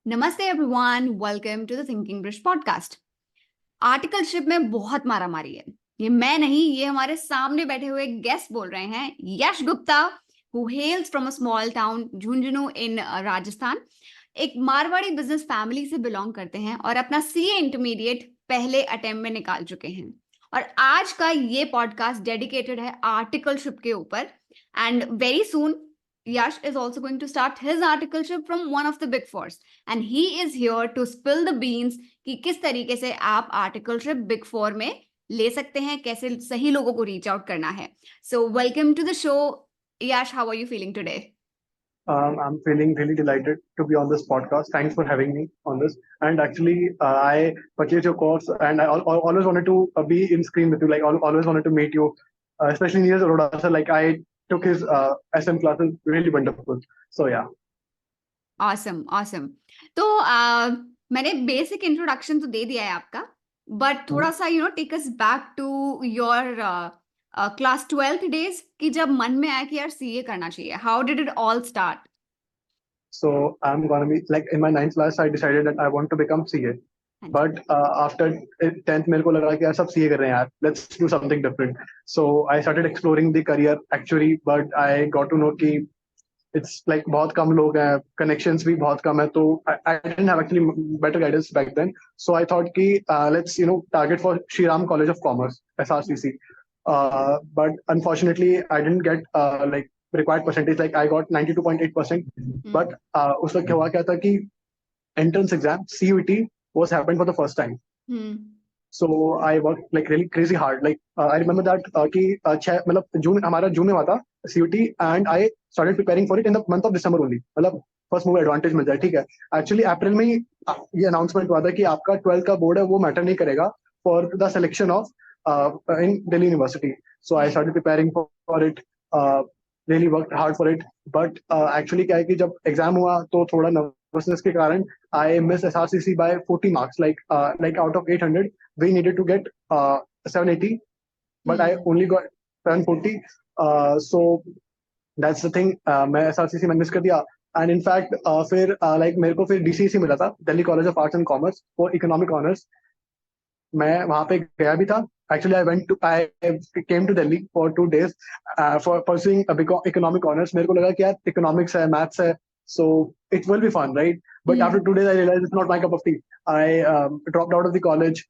नमस्ते everyone, welcome to the thinking bridge podcast. Articleship में बहुत मारामारी है। ये मैं नहीं, ये हमारे सामने बैठे हुए गेस्ट बोल रहे हैं। Yash Gupta, who hails from a small town Jhunjhunu in Rajasthan, एक मारवाड़ी बिजनेस फैमिली से बिलोंग करते हैं और अपना सीए इंटरमीडिएट पहले अटेम्प्ट में निकाल चुके हैं। और आज का ये पॉडकास्ट डेडिकेटेड है आर्टिकलशिप के ऊपर। And very soon Yash is also going to start his articleship from one of the big fours, and he is here to spill the beans कि किस तरीके से आप आर्टिकलशिप बिग फोर में ले सकते हैं, कैसे सही लोगों को रीच आउट करना है। So welcome to the show Yash, how are you feeling today? I'm feeling really delighted to be on this podcast. Thanks for having me on this. And actually, I purchased your course, and I always wanted to be in screen with you. Like, always wanted to meet you, especially Neeraj Arora sir. Like, I took his SM classes, really wonderful. So yeah. Awesome awesome. तो मैंने basic introduction तो दे दिया है आपका, but थोड़ा सा take us back to your class 12th days कि जब मन में आया कि यार सीए करना चाहिए। How did it all start? So I'm gonna be like in my 9th class, I decided that I want to become CA. But after 10th, मेरे को लगा कि यार सब CA कर रहे हैं यार, let's do something different. So I started exploring the career actually, but I got to know कि it's like बहुत कम लोग हैं, connections भी बहुत कम है, तो I didn't have actually better guidance back then. So I thought कि let's target for Shri Ram College of Commerce, SRCC. But unfortunately I didn't get like required percentage. Like I got 92.8%. But उस वक्त हुआ क्या था कि entrance exam CUET was happened for the first time. So I worked like really crazy hard. Like I remember that कि मतलब जून में हुआ था CUET, and I started preparing for it in the month of December only. मतलब first move advantage मिल जाए, ठीक है। Actually अप्रैल में ही ये अनाउंसमेंट हुआ था कि आपका 12th का बोर्ड है वो मैटर नहीं करेगा for the selection of in Delhi university. So I started preparing for it, really worked hard for it. But actually क्या है कि जब एग्जाम हुआ तो थोड़ा nervousness के कारण I missed SRCC by 40 marks. Like out of 800 we needed to get 780, but I only got 740. So that's the thing. मैं SRCC में मिस कर दिया। एंड इनफैक्ट फिर लाइक मेरे को फिर DCC मिला था, Delhi college of arts and commerce, for economic honours. मैं वहां पे गया भी था। Actually, I came to Delhi for 2 days for pursuing economic honors. मेरे को लगा कि यार economics है, maths है, so it will be fun, right? But after 2 days, I realized it's not my cup of tea. I dropped out of the college.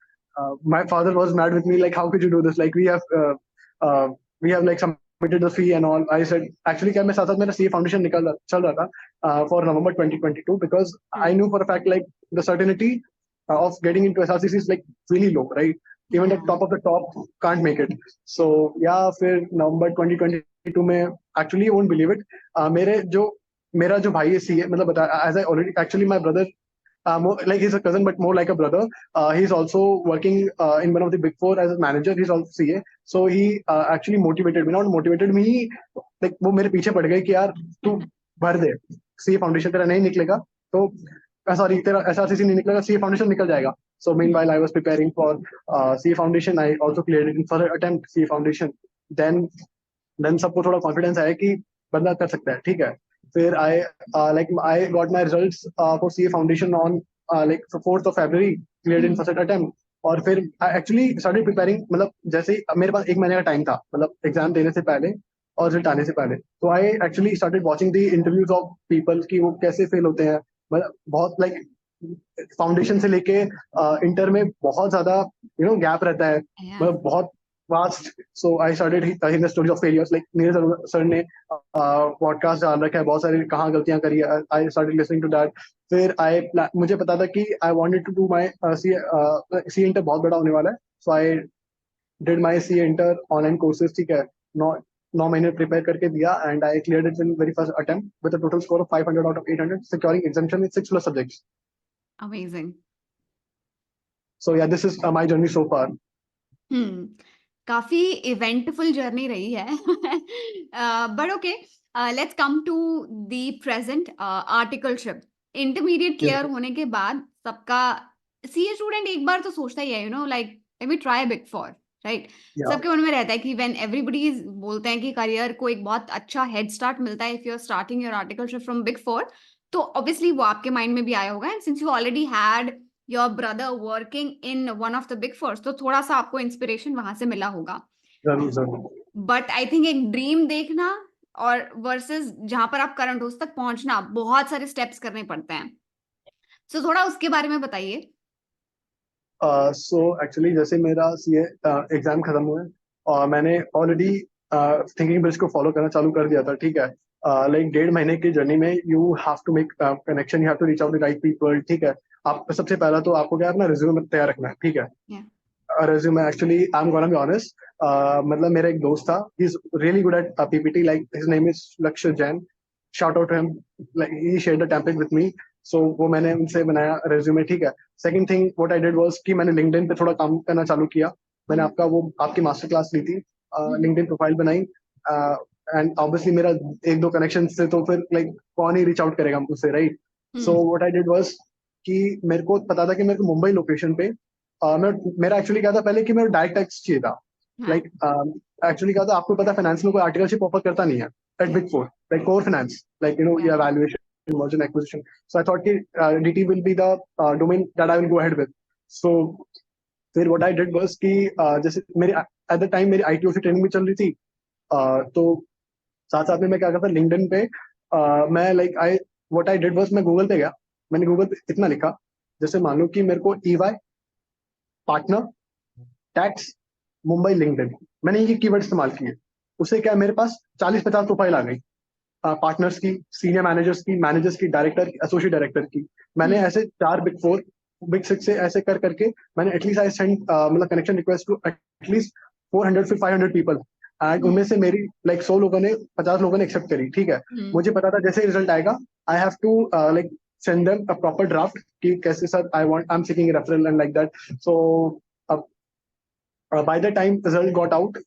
My father was mad with me, like, how could you do this? Like, we have like submitted the fee and all. I said, actually, क्या मैं साथ साथ मेरा CA foundation चल रहा था for November 2022, because I knew for a fact like the certainty of getting into SRCC is like really low, right? Even the top of the top can't make it. So yeah, फिर November 2022 में actually you won't believe it, मेरा जो भाई है CA, मतलब बता, as I already actually my brother, like he's a cousin but more like a brother. He's also working in one of the big four as a manager. He's also CA. So he actually motivated me, not motivated me, like वो मेरे पीछे पड़ गए कि यार तू भर दे, CA foundation तेरा नहीं निकलेगा तो सॉरी तेरा SRCC नहीं निकलेगा, CA फाउंडेशन निकल जाएगा। So meanwhile I was preparing for CA foundation. I also cleared it in first attempt CA foundation. Then सबको थोड़ा कॉन्फिडेंस आया कि बंदा कर सकता है, ठीक है। फिर I got my results for CA foundation on like 4th of February, cleared in first attempt. और फिर I actually started preparing, मतलब जैसे ही मेरे पास 1 महीने का टाइम था, मतलब एग्जाम देने से पहले और रिजल्ट आने से पहले, तो I actually started watching the interviews of people कि वो कैसे फेल होते हैं। मतलब बहुत लाइक फाउंडेशन से लेके इंटर में बहुत ज्यादा गैप रहता है, मतलब बहुत vast. So I started hearing the stories of failures, like Neeraj sir ने पॉडकास्ट डाल रखा है बहुत सारी, कहाँ गलतियां करी है। I started listening to that. फिर मुझे पता था कि I wanted to do my C inter बहुत बड़ा होने वाला है। So I did my C inter online courses, ठीक है। 9 महीने प्रिपेयर करके दिया, and I cleared it in very first attempt with a total score of 500 out of 800, securing exemption in 6+ subjects. Amazing. So yeah, this is my journey so far. काफी eventful journey रही है। But okay, let's come to the present articleship. Intermediate clear होने के बाद सबका CA student एक बार तो सोचता ही है, like let me try big four, right? सबके मन में रहता है कि व्हेन एवरीबॉडी बोलते हैं कि करियर को एक बहुत अच्छा हेड स्टार्ट मिलता है if you are starting your articleship from big four, तो ऑब्वियसली वो आपके माइंड में भी आया होगा, and since you already had your brother working in one of the big fours, तो थोड़ा सा आपको इंस्पिरेशन वहां से मिला होगा. जरूर जरूर. बट आई थिंक एक ड्रीम देखना और वर्सेस जहां पर आप करंट हो उस तक पहुंचना, बहुत सारे स्टेप्स करने पड़ते हैं. सो थोड़ा उसके बारे में बताइए. सो एक्चुअली जैसे मेरा सीए एग्जाम खत्म हुए और मैंने ऑलरेडी थिंकिंग ब्रिज को फॉलो करना चालू कर दिया था, ठीक है. लाइक 1.5 महीने की जर्नी में you have to make connection, you have to reach out the right people, ठीक है. आप सबसे पहला तो आपको क्या है, अपना रिज्यूमे तैयार रखना है, ठीक है. Yeah. Resume actually I am gonna be honest, मतलब मेरा एक दोस्त था, he is really good at PPT, like his name is Lakshya Jain, shout out to him, like he shared the template with me. सो वो मैंने उनसे बनाया रेज्यूमे, ठीक है. Second thing what I did was कि मैंने लिंक्डइन पे थोड़ा काम करना चालू किया. मैंने आपकी मास्टर क्लास ली थी, लिंक्डइन प्रोफाइल बनाई, एंड ऑब्वियसली मेरा एक दो कनेक्शन से तो फिर लाइक कौन ही रीच आउट करेगा मुझसे, right. So what I did was कि मेरे को पता था कि मेरे को मुंबई लोकेशन पे मेरा एक्चुअली क्या था पहले कि मेरा डायरेक्ट टैक्स चाहिए था. लाइक एक्चुअली क्या था, आपको पता है फाइनेंस में कोई आर्टिकलशिप ऑफर करता नहीं है at big four, like core finance, like you know ये valuation, merger and acquisition. So I thought कि DT will be the domain that I will go ahead with. So फिर what I did was कि जैसे मेरे at the time मेरी ITO training भी चल रही थी, तो साथ साथ में मैं क्या करता लिंक्डइन पे, मैं like I what I did was मैं गूगल पे गया, मैंने गूगल पे इतना लिखा, जैसे मान लो कि मेरे को EY partner tax Mumbai LinkedIn, मैंने ये कीवर्ड इस्तेमाल किए. उससे क्या मेरे पास 40-50 प्रोफाइल आ गई, पार्टनर्स की, सीनियर मैनेजर्स की, डायरेक्टर की, एसोसिएट डायरेक्टर की. मैंने ऐसे 4 बिग 4 बिग 6 से ऐसे कर करके मैंने एटलीस्ट आई सेंड मतलब कनेक्शन रिक्वेस्ट टू एटलीस्ट 400 से 500 पीपल, एंड उनमें से मेरी लाइक 100 लोगों ने, 50 लोगों ने एक्सेप्ट करी, ठीक है. मुझे पता था जैसे रिजल्ट आएगा I have to like send them a proper draft कि कैसे sir I am seeking referral and like that. So by the time result got out,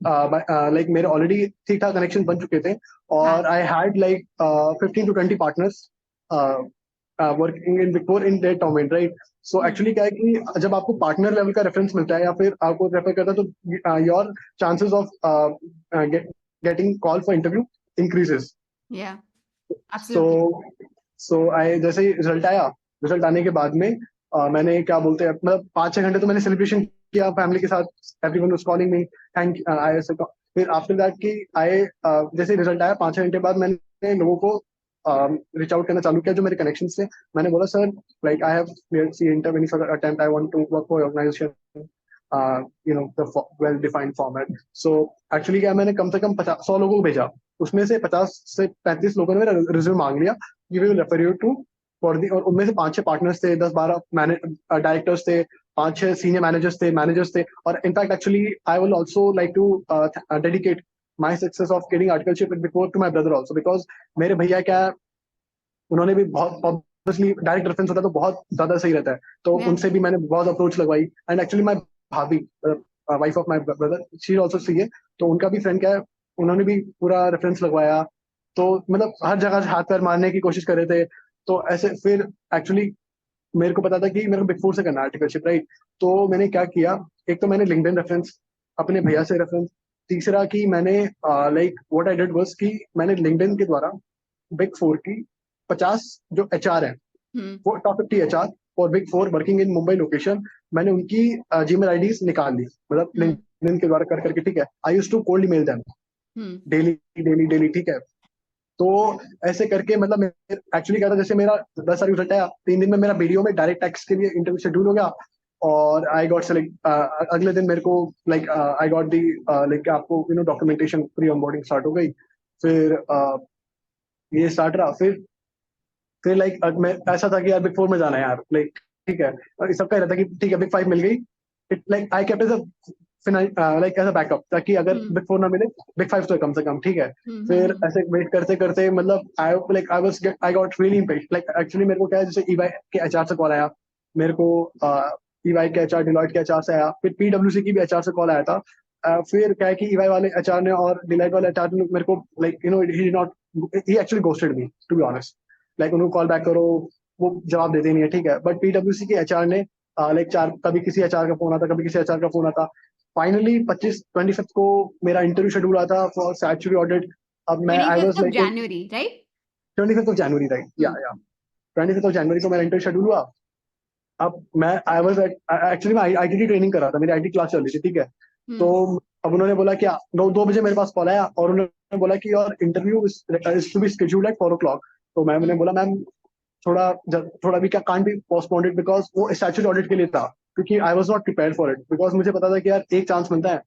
like मेरे ऑलरेडी ठीक ठाक कनेक्शन बन चुके थे, और I had like 15 to 20 partners working in big four in that domain, right. So actually क्या है कि जब आपको पार्टनर लेवल का रेफरेंस मिलता है या फिर आपको रेफर करता है, तो your chances of getting call for interview increases. So so I जैसे ही रिजल्ट आया, रिजल्ट आने के बाद में मैंने क्या बोलते हैं, मतलब 5-6 घंटे तो मैंने सेलिब्रेशन किया फैमिली के साथ, everyone was calling me, thank I. फिर आफ्टर दैट कि आए जैसे रिजल्ट आया 5-6 घंटे बाद मैंने लोगों को रीच आउट करना चालू किया जो मेरे कनेक्शन थे. मैंने बोला sir like I have cleared C inter any further attempt, I want to work for organisation, you know the well defined format. So actually क्या, मैंने कम से कम 100 लोगों को भेजा, उसमें से 50 से 35 लोगों ने मेरा रिज्यूम मांग लिया, you will refer you to for दी, और उनमें से 5-6 पार्टनर्स थे, 10-12 डायरेक्टर्स थे, 5-6 सीनियर मैनेजर्स थे. और in fact actually I will also like to dedicate my success of getting articleship before to my brother also, because मेरे भैया क्या है, उन्होंने भी बहुत ऑब्वियसली डायरेक्ट रेफरेंस होता है तो बहुत ज्यादा सही रहता है, तो उनसे भी मैंने बहुत अप्रोच लगवाई. एंड एक्चुअली माय भाभी, wife of my brother, she also सी है, तो उनका भी फ्रेंड क्या है, उन्होंने भी पूरा रेफरेंस लगवाया. तो मतलब हर जगह से हाथ पैर मारने की कोशिश कर रहे थे. तो ऐसे फिर एक्चुअली मेरे को पता था कि मेरे को बिग फोर से करना आर्टिकलशिप, राइट. तो मैंने क्या किया, एक तो मैंने लिंक्डइन रेफरेंस, अपने भैया से रेफरेंस. तीसरा कि मैंने like what I did was कि मैंने लिंक्डइन के द्वारा बिग फोर की 50 जो HR है, वो टॉप 50 HR और big four working in Mumbai location, मैंने उनकी जीमेल आईडीज निकाल ली, मतलब लिंक्डइन के द्वारा कर करके, ठीक है. I used to cold email them daily daily daily, ठीक है. तो ऐसे करके मतलब एक्चुअली क्या था, जैसे मेरा 10 तारीख रिजल्ट आया, 3 दिन में मेरा वीडियो में डायरेक्ट टैक्स के लिए इंटरव्यू शेड्यूल हो गया, और आई गॉट सेलेक्ट. अगले दिन मेरे को like I got the like आपको you know documentation pre onboarding start हो गई. फिर ये स्टार्ट रहा. फिर लाइक मैं ऐसा था कि यार बिग फोर में जाना है यार, लाइक ठीक है, और सबका ही रहता कि ठीक है बिग 5 मिल गई, it like I kept as a like as a backup, ताकि अगर बिग 4 ना मिले बिग 5 तो है कम से कम, ठीक है. फिर ऐसे वेट करते करते मतलब I got really impatient. Like actually मेरे को क्या है, जैसे ईवाई के एचआर से कॉल आया मेरे को, ईवाई के एचआर, डिलॉयट के एचआर से आया, फिर PwC की भी एचआर से कॉल आया था. फिर क्या है कि ईवाई वाले एचआर ने और डिलॉयट वाले एचआर ने मेरे को like you know he not, he actually ghosted me to be honest. Like उनको कॉल बैक करो वो जवाब देते नहीं है, ठीक है. बट PwC के एचआर ने लाइक कभी किसी एचआर का फोन आता, कभी किसी एचआर का फोन आता. फाइनली 25 को मेरा इंटरव्यू शेड्यूल आता फॉर स्टैट्यूटरी ऑडिट. अब मैं I was like January, right? 25 right, या 25 जनवरी को मेरा इंटरव्यू शेड्यूल हुआ। अब मैं आई वाज एक्चुअली मैं आईटी की ट्रेनिंग कर रहा था, मेरी आईटी क्लास चल रही थी, ठीक है। तो अब उन्होंने बोला कि 2 बजे मेरे पास कॉल आया और उन्होंने बोला कि your interview is to be scheduled at 4 o'clock। तो मैंने बोला मैम थोड़ा भी क्या कांट बी पोस्टपोन्ड बिकॉज वो स्टैट्यूट ऑडिट के लिए था, क्योंकि I was not prepared for it, because मुझे पता था कि यार एक चांस मिलता है,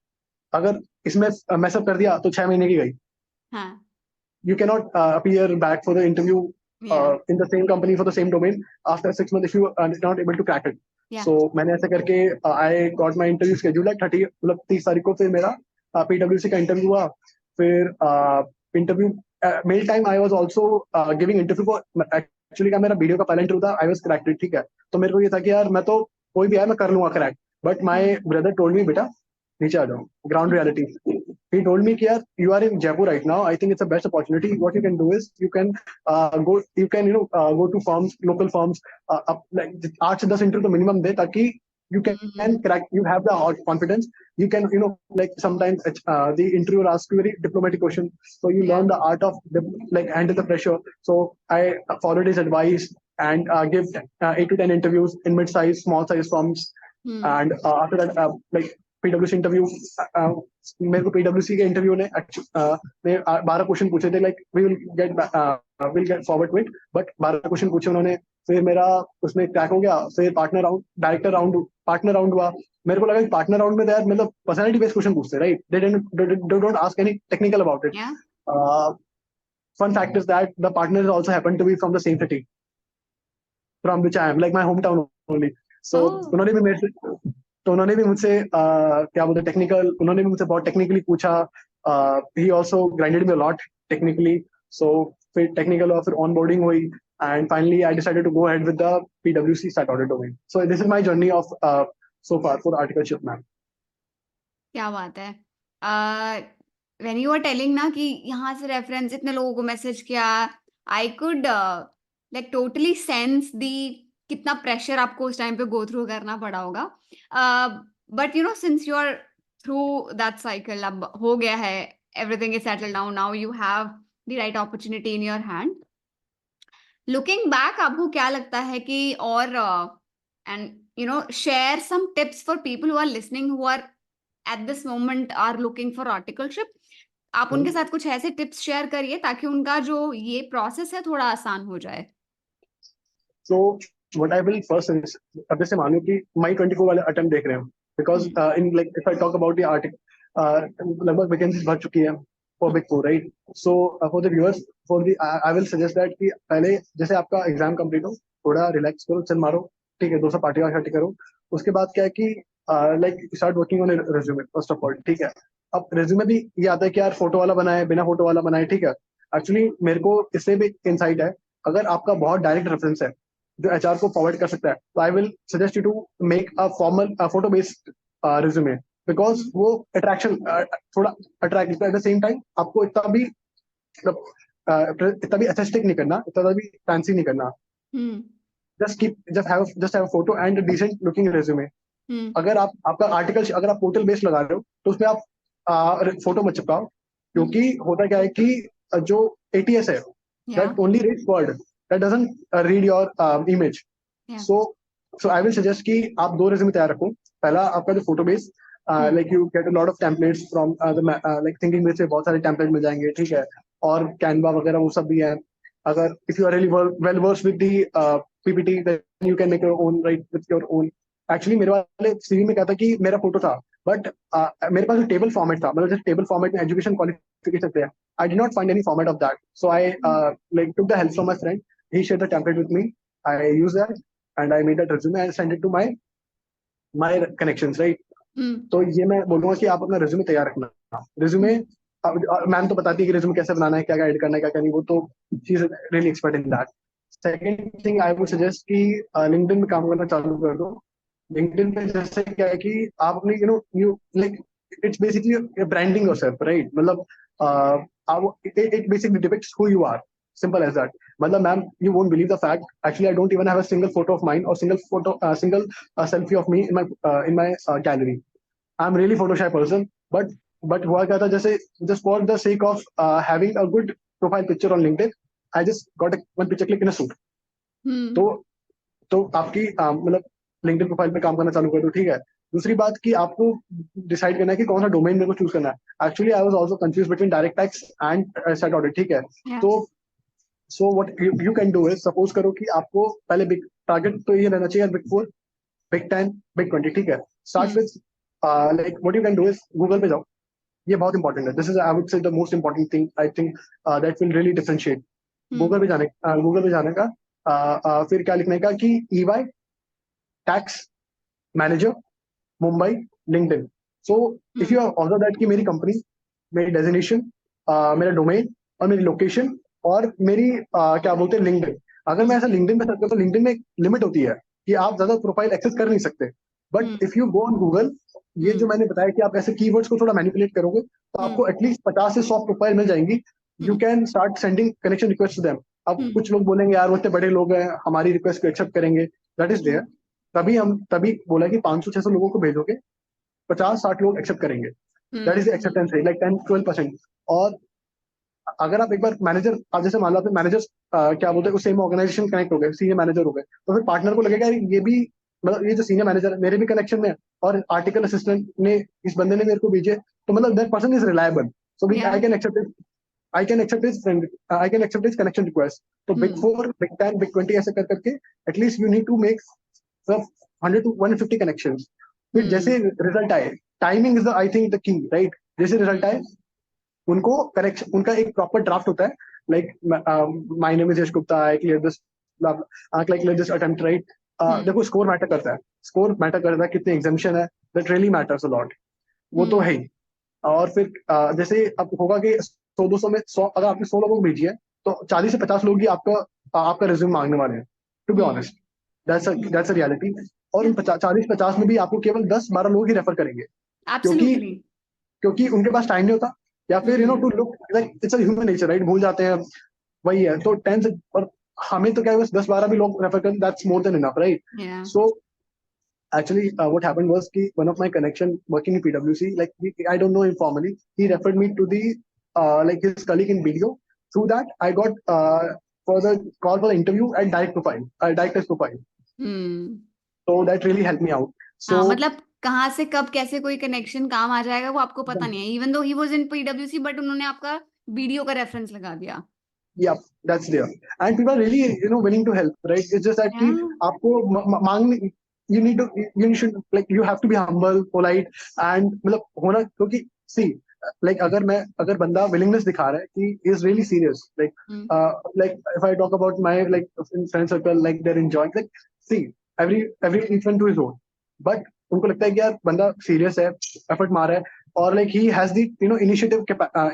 अगर इसमें मैसअप कर दिया तो 6 महीने की गई। हाँ, You cannot appear back for the interview yeah, in the same company for the same domain after 6 months if you are not able to crack it. yeah. So मैंने ऐसे करके I got my interview scheduled at 30 मतलब 30 तारीख को, फिर मेरा PwC का interview हुआ। फिर interview mail time I was also giving interview for, actually का मेरा वीडियो का पहला इंटरव्यू था, आई वाज क्रैक्ड, ठीक है। तो मेरे को ये था कि यार मैं तो कोई भी आए मैं कर लूंगा crack, but my brother told me बेटा नीचे आ जाओ, ground reality. He told me कि यार you are in Jaipur right now, I think it's the best opportunity. What you can do is you can go to firms, local firms, like 8 से 10 interview तो minimum दे, ताकि you can crack, you have the confidence, you can like sometimes the interviewer asks you very diplomatic question, so you learn the art of like handle the pressure. So I followed his advice and give 8 to 10 interviews in mid-size, small-size firms, and after that like PwC interview, मेरे को PwC के interview ने 12 question पूछे थे, like will get forward with, but 12 question पूछे उन्होंने। फिर मेरा उसमें क्रैक हो गया। फिर partner round, director round, partner round हुआ। मेरे को लगा कि पार्टनर राउंड में तो यार मतलब पर्सनैलिटी बेस्ड क्वेश्चन पूछते हैं, right, they don't ask any technical about it. Fun fact is that the partner is also happen to be from the same city from which I am, like my home town only. So उन्होंने भी मेरे से उन्होंने भी मुझसे क्या बोलते technical, उन्होंने भी मुझसे बहुत टेक्निकली पूछा। He also grinded me a lot technically. So फिर टेक्निकल और फिर ऑनबोर्डिंग हुई, and finally I decided to go ahead with the PwC stat audit domain. So this is my journey of so far for articleship ma'am. क्या बात है। When you are telling ना कि यहाँ से रेफरेंस इतने लोगों को मैसेज किया, I could like totally sense the कितना प्रेशर आपको उस टाइम पे गो थ्रू करना पड़ा होगा। But you know since you are through that cycle, अब हो गया है, everything is settled down, now you have the right opportunity in your hand. Looking back आपको क्या लगता है कि और and you know share some tips for people who are listening, who are at this moment are looking for articleship, आप उनके साथ कुछ ऐसे टिप्स शेयर करिए ताकि उनका जो ये प्रोसेस है थोड़ा आसान हो जाए। So what I will first is, अब जैसे मान लो कि my 24 वाले अटेम्प्ट देख रहे हैं, because in like if I talk about the article, लगभग वैकेंसीज भर चुकी है for Big Four, right? So for the viewers, I will suggest that कि पहले जैसे आपका एग्जाम कंप्लीट हो, थोड़ा रिलैक्स करो, चल मारो, ठीक है, 2 पार्टी करो। उसके बाद क्या है कि like start working on resume first of all, ठीक है। अब रेज्यूमे भी ये आता है कि यार फोटो वाला बनाए, बिना फोटो वाला बनाए, ठीक है। एक्चुअली मेरे को इससे भी इंसाइट है, अगर आपका बहुत डायरेक्ट रेफरेंस है जो एचआर को फॉरवर्ड कर सकता है, तो I will suggest you to make a formal photo based resume, because वो अट्रैक्शन थोड़ा attract, at the same time आपको इतना भी एस्थेटिक नहीं करना, इतना भी फैंसी नहीं करना। Just have photo and decent looking resume. अगर आपका आर्टिकल, अगर आप पोर्टल बेस्ड लगा रहे हो तो उसमें आप फोटो मत चिपकाओ, क्योंकि होता क्या है कि जो एटीएस है, that only reads word, that doesn't read your image. So I will suggest कि आप 2 रेज्यूमे तैयार रखो। पहला आपका जो photo base, like you get a lot of templates from like thinking base से बहुत सारे टेम्पलेट मिल जाएंगे, ठीक है, और कैनवा वगैरह वो सब भी है। अगर if you are really well versed with the PPT, then you can make your own, right, with your own. Actually मेरे वाले सीवी में क्या था कि मेरा फोटो था, बट मेरे पास टेबल फॉर्मेट था, मतलब जैसे टेबल फॉर्मेट में एजुकेशन क्वालिफिकेशन थे। I did not find any format of that, so I like took the help from my friend. He shared the template with me. I used that and I made that resume and sent it to my connections, right? तो ये मैं बोलूंगा कि आप अपना resume तैयार रखना। Resume ma'am तो बताती है कि रेज्यूमे कैसे बनाना है, क्या क्या एड करना है, क्या क्या नहीं, वो तो she is really expert in that. Second thing I would suggest कि लिंक्डइन में काम करना चालू कर दो। लिंक्डइन पे जैसे क्या है कि आप अपनी you like it's basically branding yourself, right, मतलब it basically depicts who you are, simple as that. मतलब ma'am, you won't believe the fact, actually I don't even have a single photo of mine or single selfie of me in my gallery. I'm really photo shy person, but हुआ क्या था, जैसे just for the sake of having a good profile picture on LinkedIn, I just got one picture click in a suit. तो तो आपकी मतलब LinkedIn profile पे काम करना चालू कर दो, ठीक है. दूसरी बात कि आपको डिसाइड करना है कि कौन सा डोमेन मेरे को चूज करना है. Actually I was also confuse between direct tax and set audit, ठीक है. Yeah. तो so what you can do is, suppose करो कि आपको पहले बिग टारगेट तो ये रहना चाहिए, बिग 4, बिग 10, बिग 20, ठीक है. Start with like what you can do is Google पे जाओ. ये बहुत इंपॉर्टेंट है. This is I would say the most important thing I think that will really differentiate. Google पे जाने का फिर क्या लिखने का कि EY tax manager Mumbai LinkedIn. So if you order that कि मेरी कंपनी, मेरी डेजिग्नेशन, मेरा डोमेन और मेरी लोकेशन और मेरी क्या बोलते हैं लिंक्डइन. अगर मैं ऐसा लिंक्डइन पे सर्च करता हूँ, तो लिंक्डइन में एक लिमिट होती है कि आप ज्यादा प्रोफाइल एक्सेस कर नहीं सकते. But if you go on Google, ये जो मैंने बताया कि आप ऐसे कीवर्ड्स को थोड़ा मैनिपुलेट करोगे तो आपको एटलीस्ट 50 से 100 प्रोफाइल मिल जाएंगी. You can start sending connection request to them. अब कुछ लोग बोलेंगे यार वो इतने बड़े लोग हैं, हमारी रिक्वेस्ट को एक्सेप्ट करेंगे. That is there. तभी बोला कि 500-600 लोगों को भेजोगे, 50-60 लोग एक्सेप्ट करेंगे. That is acceptance rate, like 10-12%. और अगर आप एक बार मैनेजर, आप जैसे मान लो आपने मैनेजर क्या बोलते हैं उस सेम ऑर्गेनाइजेशन कनेक्ट हो गए, सीनियर मैनेजर हो गए, तो फिर पार्टनर को लगेगा ये भी, मतलब ये जो सीनियर मैनेजर है मेरे भी कनेक्शन में है और आर्टिकल असिस्टेंट ने, इस बंदे ने मेरे को भेजे, तो मतलब that person is reliable. So I can accept, I can accept his connection request. तो बिग 4, बिग 10, बिग 20 ऐसे कर करके at least you need to make 100 to 150 connections. फिर जैसे रिजल्ट आए, timing is I think the key, right. जैसे result आए उनको करेक्शन, उनका एक प्रॉपर ड्राफ्ट होता है, like my name is Yash Gupta, I clear this, like clear this attempt, right. देखो स्कोर मैटर करता है, स्कोर मैटर करता है, कितने एग्जामिशन है, that really matters a lot. वो तो है ही. और फिर जैसे अब होगा कि 100-200 में 100, अगर आपने 100 लोगों को भेजी है तो 40 से 50 लोग ही आपका रिज्यूम मांगने वाले हैं, to be honest. That's a reality. और उन 40-50 में भी आपको केवल 10-12 लोग ही रेफर करेंगे, क्योंकि Absolutely. क्योंकि उनके पास टाइम नहीं होता, या फिर to look like it's a human nature, right. भूल जाते हैं, वही है. तो 10 से, और हमें तो क्या है, बस 10-12 भी लोग रेफर करें, that's more than enough, right. Yeah. So actually what happened was ki one of my connection working in PwC, like I don't know him formally, he referred me to the like his colleague in video. Through that I got for the call for the interview at direct test profile. So that really helped me out. So हाँ, मतलब कहाँ से कब कैसे कोई connection काम आ जाएगा वो आपको पता नहीं है. Even though he was in पीडब्ल्यूसी, but उन्होंने आपका वीडियो का रेफरेंस लगा दिया. yeah, that's there, and people are really willing to help, right. It's just that कि आपको मांगने, you should, like you have to be humble, polite, and मतलब होना, क्योंकि see, like अगर बंदा willingness दिखा रहा है कि he is really serious, like if I talk about my like friend circle, like they're enjoying, like see, every each one to his own, but उनको लगता है कि यार बंदा सीरियस है, एफर्ट मार रहा है, और like he has the initiative,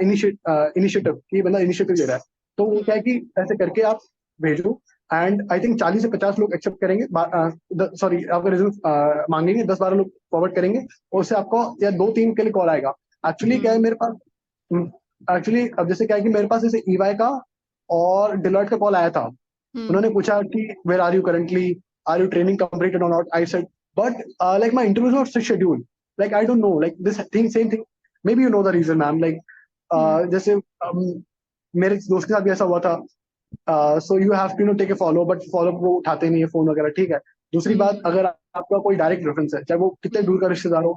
initiative कि बंदा इनिशिएटिव ले रहा है. तो वो क्या है कि ऐसे करके आप भेजो, एंड आई थिंक 40 से 50 लोग एक्सेप्ट करेंगे, सॉरी आपका रिज्यूम मांगेंगे, 10-12 लोग फॉरवर्ड करेंगे, और उससे आपको या 2-3 के लिए कॉल आएगा. एक्चुअली क्या है मेरे पास, एक्चुअली अब जैसे क्या है कि मेरे पास जैसे ईवाई का और डिलॉयट का कॉल आया था. उन्होंने पूछा कि where are you currently, are you training completed और not. I said but like my interview was not scheduled, like I don't know, like this thing, same thing, maybe you know the reason ma'am, like जैसे मेरे दोस्त के साथ भी ऐसा हुआ था. so you have to take a follow, but follow वो उठाते नहीं है फोन वगैरह, ठीक है. दूसरी बात, अगर आपका कोई डायरेक्ट रेफरेंस है, चाहे वो कितने दूर का रिश्तेदार हो,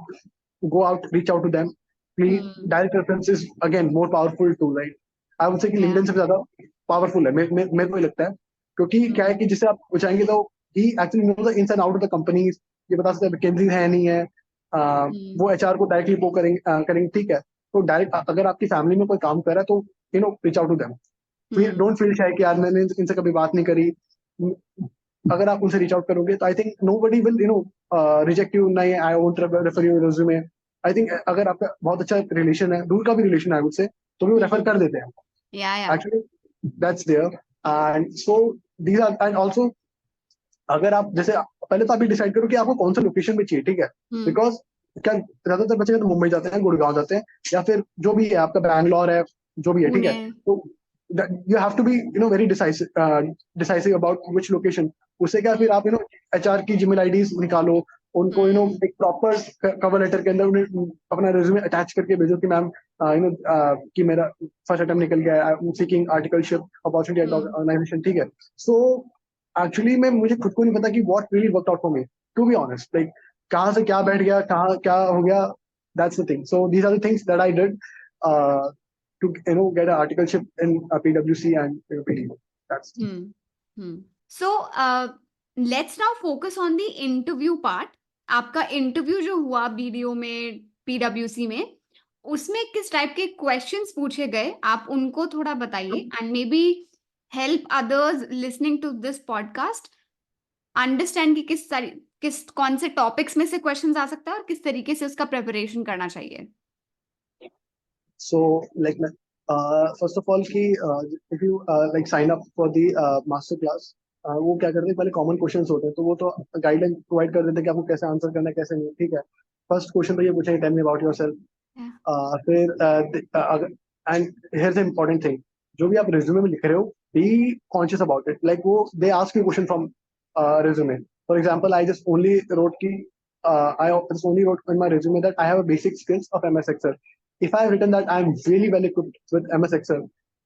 go out, reach out to them, please. Direct reference is again more powerful tool, right. I would say कि LinkedIn से ज्यादा पावरफुल है, मेरे को ही लगता है, क्योंकि क्या है कि जिससे आप पूछेंगे तो he actually knows the ins and out of the companies. ये बता सकते हैं वैकेंसी है नहीं है, वो एचआर को डायरेक्टली वो करेंगे, ठीक है. तो डायरेक्ट अगर आपकी फैमिली में कोई काम कर रहा है तो reach out to them. Don't feel shy कि यार मैंने इनसे कभी बात नहीं करी. अगर आप उनसे रीच आउट करोगे तो I think nobody will reject you, नहीं I won't refer you resume. I think अगर आपका बहुत अच्छा रिलेशन है, दूर का भी रिलेशन है, आई वुड से, तो भी वो रेफर कर देते हैं. Actually that's there. And so these are, and also अगर आप जैसे पहले तो आप डिसाइड करो कि आपको कौन सा लोकेशन में चाहिए, ठीक है. बिकॉज क्या ज्यादातर बच्चे तो मुंबई जाते हैं, गुड़गांव जाते हैं, या फिर जो भी है आपका बैंगलोर है, जो भी है, ठीक है. तो you have to be very decisive about which location. उससे क्या फिर आप एचआर की जीमेल आईडीज निकालो, उनको एक प्रॉपर कवर लेटर के अंदर उन्हें अपना रिज्यूमे अटैच करके भेजो कि मैम कि मेरा फर्स्ट अटेम्प्ट निकल गया है, I am seeking articleship opportunity at organisation, ठीक है। सो एक्चुअली मैं मुझे खुद को नहीं पता कि what really worked out for me, to be honest, like कहाँ से क्या बैठ गया, कहाँ क्या हो गया, that's the thing. So these are the things that I did to get an articleship in PwC and PwC. That's So let's now focus on the interview part. आपका इंटरव्यू जो हुआ बीडीओ में, पीडब्ल्यूसी में, उसमें किस टाइप के questions पूछे गए, आप उनको थोड़ा बताइए, and maybe help others listening to this podcast understand कि कौन से टॉपिक्स में से क्वेश्चंस आ सकता है और किस तरीके से उसका प्रिपरेशन करना चाहिए। So, like, first of all, if you like sign up for the master class, वो क्या करते हैं, पहले कॉमन क्वेश्चंस होते हैं, तो वो तो गाइडलाइन प्रोवाइड कर देते हैं कि आपको कैसे आंसर करना है, कैसे नहीं, ठीक है। फर्स्ट क्वेश्चन तो ये पूछेंगे, टेल मी अबाउट योरसेल्फ। फिर and here's the important thing, जो भी आप रिज्यूमे में लिख रहे हो, be conscious about it, like वो they ask you question from resume. For example, I just only wrote की I just only wrote in my resume that I have a basic skills of MS Excel. If I have written that I am really well equipped with MS Excel,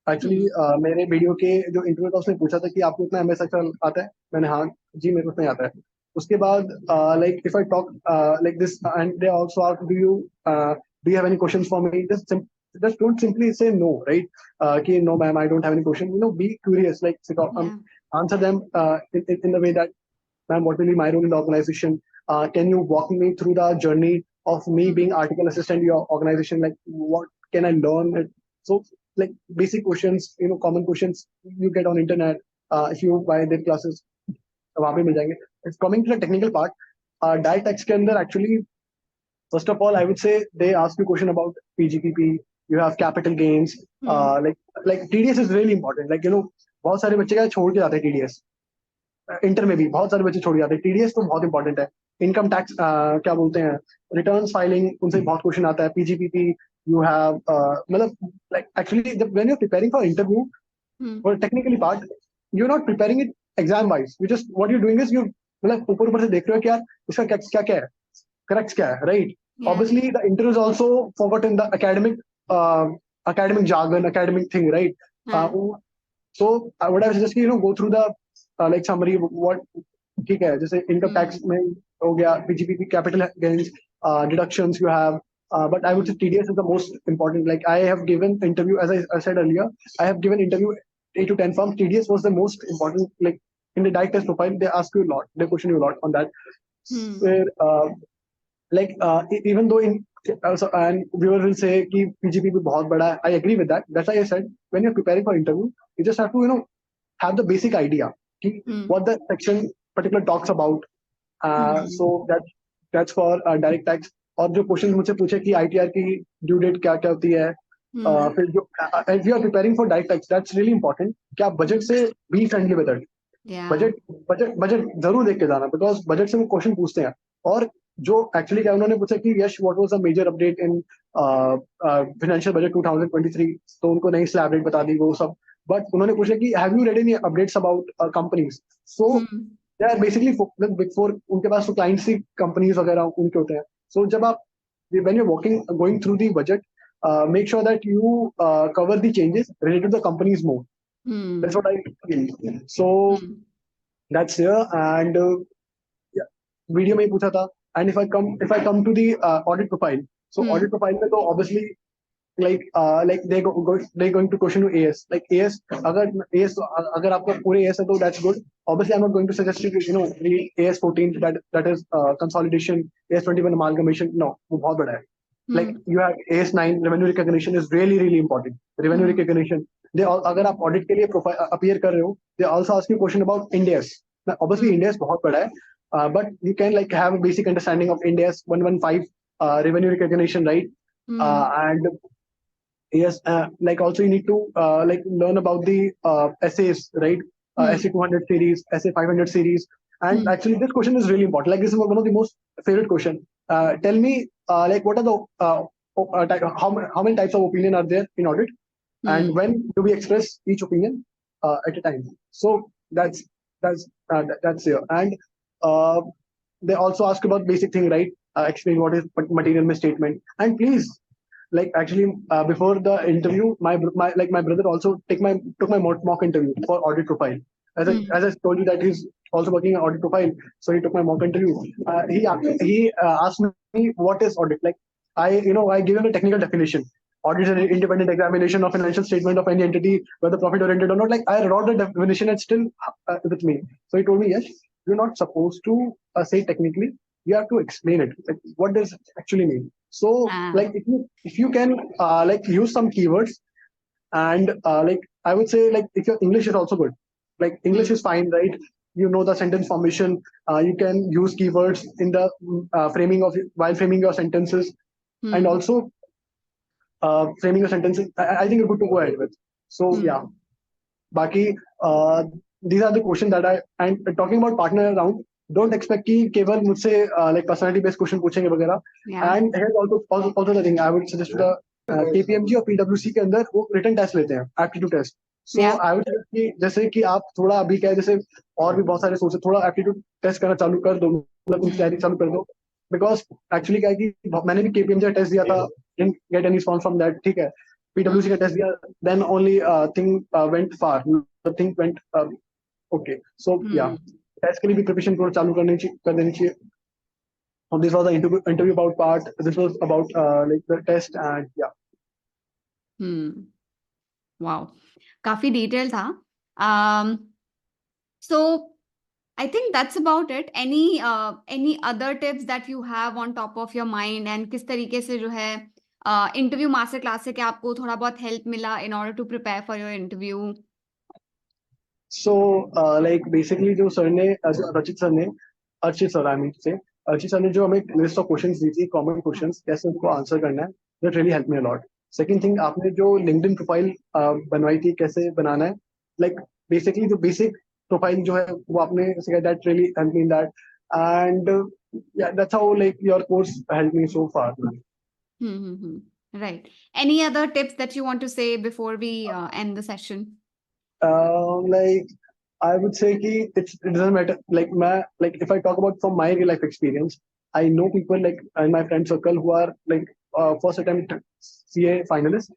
actually मेरे video के जो interview था उसने पूछा था कि आपको इतना MS Excel आता है, मैंने हाँ जी मेरे को इतना आता है। उसके बाद like if I talk like this and they also ask do you have any questions for me, just don't simply say no, right? कि no ma'am, I don't have any question, be curious, like answer them in the way that ma'am, what will be my role in the organization? Can you walk me through the journey of me being article assistant in your organization? Like, what can I learn? So, like basic questions, common questions you get on internet. If you buy their classes, वहाँ पे मिल जाएंगे. It's coming to the technical part. Direct text के अंदर actually, first of all, I would say they ask you question about PGPP. You have capital gains. Like TDS is really important. Like बहुत सारे बच्चे क्या छोड़ के जाते हैं TDS. इंटर में भी बहुत सारे बच्चे छोड़ जाते हैं, टीडीएस तो बहुत इंपॉर्टेंट है। इनकम टैक्स क्या बोलते हैं, रिटर्न्स फाइलिंग, उनसे बहुत क्वेश्चन आता है। पीजीपीपी यू हैव मतलब लाइक एक्चुअली जब when you are preparing for interview for technically part, you are not preparing it exam wise, you just what you doing is you मतलब ऊपर ऊपर से देख रहे हो कि यार इसका क्या क्या है, करेक्ट क्या है, right. Obviously the interview is also forgot in the academic jargon, academic thing, right? So what I would suggest go through the like summary what ठीक है, जैसे इनकम टैक्स में हो गया, PGPP, capital gains, deductions you have, but I would say TDS is the most important. Like I have given interview, as I said earlier, I have given interview 8 to 10 firms. TDS was the most important. Like in the direct test profile, they ask you a lot, they question you a lot on that. Where like even though in and viewers will say कि PGP भी बहुत बड़ा है, I agree with that. That's why I said when you're preparing for interview, you just have to have the basic idea what the section particular talks about. So that's for direct tax. और जो question मुझसे पूछे कि ITR की due date क्या क्या होती है, फिर जो if you are preparing for direct tax, that's really important कि आप बजट से be friendly with it. Budget जरूर देख के जाना, बिकॉज बजट से वो क्वेश्चन पूछते हैं। और जो एक्चुअली क्या उन्होंने पूछा कि Yash what was the major update in financial budget 2023, तो उनको नई स्लैब रेट बता दी वो सब। बट उन्होंने पूछा कि have you read any updates about companies, so they are basically big four, उनके पास तो क्लाइंट्स ही कंपनीज वगैरह उनके होते हैं। सो जब आप when you working going through the budget, make sure that you cover the changes related to the company's move. That's what I feel. So that's here. And yeah, video में ही पूछा था. And if I come to the audit profile, so audit profile में तो obviously like they going to question you AS, like AS अगर आपका पूरे AS है तो that's good. Obviously I'm not going to suggest you read AS 14, that is consolidation, AS 21 amalgamation. No, वो बहुत बड़ा है. Like you have AS 9, revenue recognition is really really important. Revenue recognition, they all, अगर आप audit के लिए profile appear कर रहे हो, they also ask you question about Ind AS. Now, obviously Ind AS बहुत बड़ा है, but you can like have a basic understanding of Ind AS 115 revenue recognition, right? And yes, like also you need to like learn about the essays, right? Essay 200 series, essay 500 series. And actually this question is really important. Like this is one of the most favorite question. Tell me like what are the how many types of opinion are there in audit, and when do we express each opinion at a time? So that's here. And they also ask about basic thing, right? Explain what is material misstatement, and please, like actually before the interview, my brother also took my mock interview for audit profile. As I told you that he's also working on audit profile, so he took my mock interview. He asked me what is audit. Like I give him a technical definition. Audit is an independent examination of financial statement of any entity, whether profit oriented or not. Like I wrote the definition and still with me. So he told me, yes, you're not supposed to say technically. You have to explain it. Like what does it actually mean? So like if you can like use some keywords and like I would say like if your English is also good, like English is fine, right? You know the sentence formation. You can use keywords in the framing of while framing your sentences, and also framing your sentences. I think you're good to go ahead with. So yeah, Baki, these are the questions that and talking about partner round, don't expect कि केवल मुझसे like personality based question पूछेंगे वगैरह. And here's also the thing I would suggest to the KPMG और PwC के अंदर वो written test लेते हैं, aptitude test. So I would suggest कि जैसे कि आप थोड़ा अभी क्या है, जैसे और भी बहुत सारे सोर्स है, थोड़ा aptitude test करना चालू कर दो, मतलब तुम तैयारी चालू कर दो. Because actually क्या है कि मैंने भी KPMG का टेस्ट दिया था, didn't get any response from that, ठीक है. PwC का टेस्ट दिया, then only thing went far. The thing went okay. So yeah, test के लिए भी प्रिपरेशन थोड़ा चालू कर देनी चाहिए. This was the interview about part. This was about like the test and yeah. Wow, काफी डिटेल था. So I think that's about it. Any other tips that you have on top of your mind, and किस तरीके से जो है interview master class से क्या आपको थोड़ा बहुत हेल्प मिला in order to prepare for your interview? So like basically जो सर ने अर्चित सर आई मीन से अर्चित सर ने जो हमें लिस्ट ऑफ क्वेश्चंस दी थी, कॉमन क्वेश्चंस, कैसे उनको आंसर करना है, that really help me a lot. Second thing, आपने जो लिंक्डइन प्रोफाइल बनवाई थी, कैसे बनाना है, लाइक बेसिकली जो बेसिक प्रोफाइल जो है वो आपने सिखाया, that really help me in that. And yeah, that's how like your course helped me so far. Right. Any other tips that you want to say before we end the session? Like I would say ki it doesn't matter. Like if I talk about from my real life experience, I know people like in my friend circle who are like first attempt CA finalists.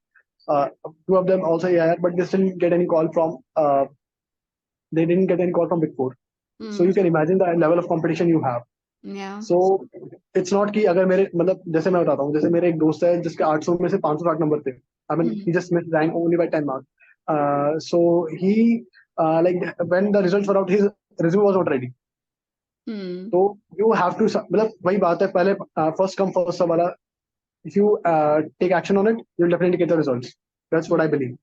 Two of them also AIR, but they didn't get any call from Big Four. So you can imagine the level of competition you have. Yeah. So it's not कि अगर मेरे मतलब जैसे मैं बताता हूँ, जैसे मेरे एक दोस्त है जिसके 800 में से 560 नंबर थे. I mean he just missed rank only by 10 marks. So he like when the results were out, his resume was not ready. So you have to मतलब वही बात है, पहले first come first serve वाला. If you take action on it, you'll definitely get the results. That's what I believe.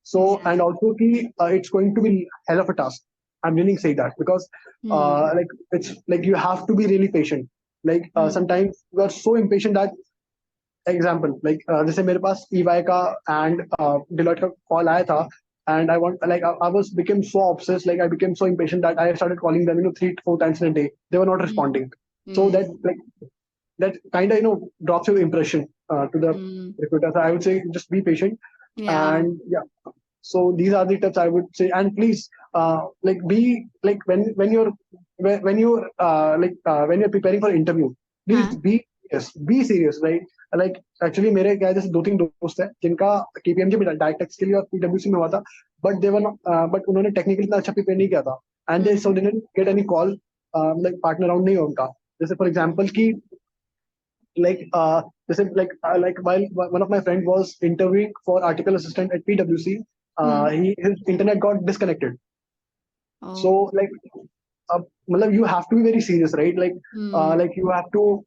So and also कि it's going to be hell of a task. I'm really saying that because like it's like you have to be really patient. Like sometimes you are so impatient that example like जैसे मेरे पास EY का and Deloitte का call आया था, and I want like I was became so obsessed, like I became so impatient that I started calling them 3-4 times in a day. They were not responding. So that like that kind of drops your impression to the recruiter. So I would say just be patient. And yeah. So these are the tips I would say, and please like be like when you're preparing for interview, please be serious, right? Like actually मेरे क्या है, जैसे 2-3 दोस्त हैं जिनका KPMG में direct tax के लिए और PwC में हुआ था, but they were not but उन्होंने टेक्निकली इतना अच्छा प्रिपेयर नहीं किया था, and they so didn't get any call, like partner round नहीं हुआ उनका. जैसे फॉर एग्जांपल की like while one of my friend was interviewing for article assistant at PwC, his internet got disconnected. So like मतलब you have to be very serious, right? Like like you have to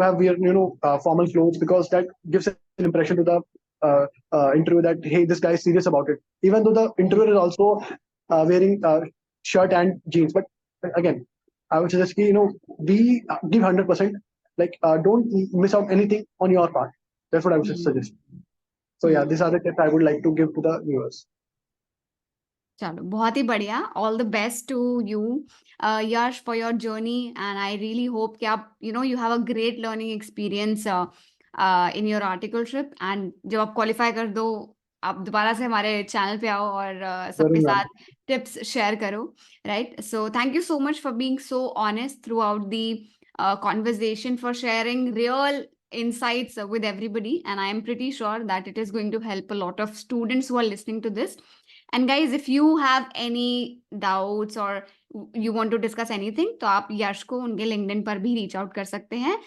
have your formal clothes, because that gives an impression to the interviewer that hey, this guy is serious about it, even though the interviewer is also wearing shirt and jeans. But again, I would suggest give 100%. Like don't miss out anything on your part. That's what I would suggest. So yeah, these are the tips I would like to give to the viewers. चलो, बहुत ही बढ़िया. All the best to you, Yash, for your journey, and I really hope कि आप you have a great learning experience in your articleship, and जब आप qualify कर दो आप दोबारा से हमारे चैनल पे आओ और सबके जरूर मैम। साथ टिप्स शेयर करो, right? So thank you so much for being so honest through out the conversation, for sharing real insights with everybody, and I am pretty sure that it is going to help a lot of students who are listening to this. And guys, if you have any doubts or you want to discuss anything, तो आप यश को उनके LinkedIn पर भी reach out कर सकते हैं.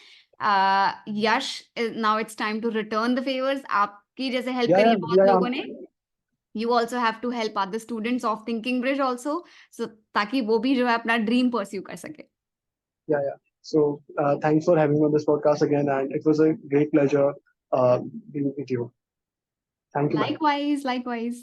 यश, now it's time to return the favors. आपकी जैसे help Yeah, करी है yeah, बहुत yeah, लोगों ने. You also have to help other students of Thinking Bridge also, so ताकि वो भी जो है अपना dream pursue कर सके. yeah, yeah. So thanks for having me on this podcast again, and it was a great pleasure being with you. Thank you, ma'am. Likewise, likewise.